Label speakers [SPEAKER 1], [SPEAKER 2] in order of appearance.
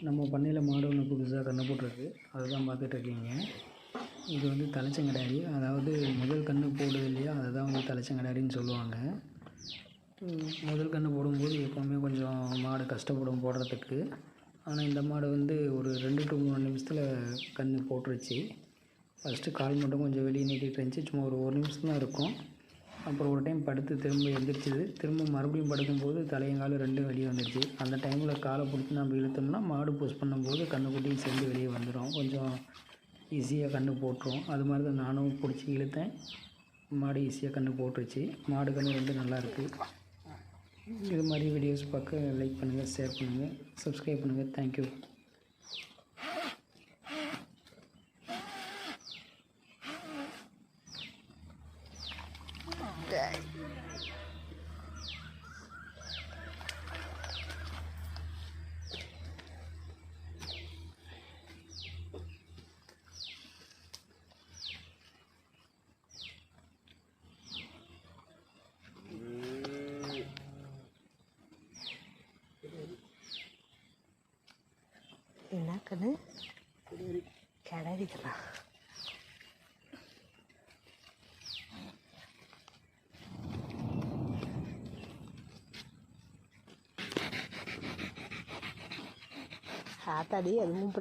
[SPEAKER 1] நம்ம பண்ணையில் மாடு ஒன்று புதுசாக கன்று போட்டிருக்கு. அதுதான் பார்த்துட்ருக்கீங்க. இது வந்து தலைச்சங்கடாரி. அதாவது முதல் கன்று போடுது இல்லையா, அதை தான் வந்து தலைச்சங்கடாரின்னு சொல்லுவாங்க. முதல் கன்று போடும்போது எப்போவுமே கொஞ்சம் மாடு கஷ்டப்படும் போடுறதுக்கு. ஆனால் இந்த மாடு வந்து ஒரு 2 to 3 நிமிஷத்தில் கன்று போட்டுருச்சு. ஃபஸ்ட்டு கால் மட்டும் கொஞ்சம் வெளியே நீட்டிகிட்டு இருந்துச்சு. சும்மா ஒரு நிமிஷம் தான் இருக்கும். அப்புறம் ஒரு டைம் படுத்து திரும்ப எந்திரிச்சிது. திரும்ப மறுபடியும் படுக்கும்போது தலையங்காலும் 2ம் வெளியே வந்துடுச்சு. அந்த டைமில் காலை பிடிச்சி நம்ம இழுத்தோம்னா மாடு புஷ் பண்ணும்போது கன்றுக்குட்டியும் சேர்ந்து வெளியே வந்துடும். கொஞ்சம் ஈஸியாக கன்று போட்டுரும். அது மாதிரி தான் நானும் பிடிச்சி இழுத்தேன். மாடு ஈஸியாக கன்று போட்டுருச்சு. மாடு கன்று ரெண்டும் நல்லாயிருக்கு. இது மாதிரி வீடியோஸ் பார்க்க லைக் பண்ணுங்கள், ஷேர் பண்ணுங்கள், சப்ஸ்கிரைப் பண்ணுங்கள். தேங்க்யூ.
[SPEAKER 2] என்ன கண்ணு கிளறிக்கண்ணா ஆத்தாடி அதுவும்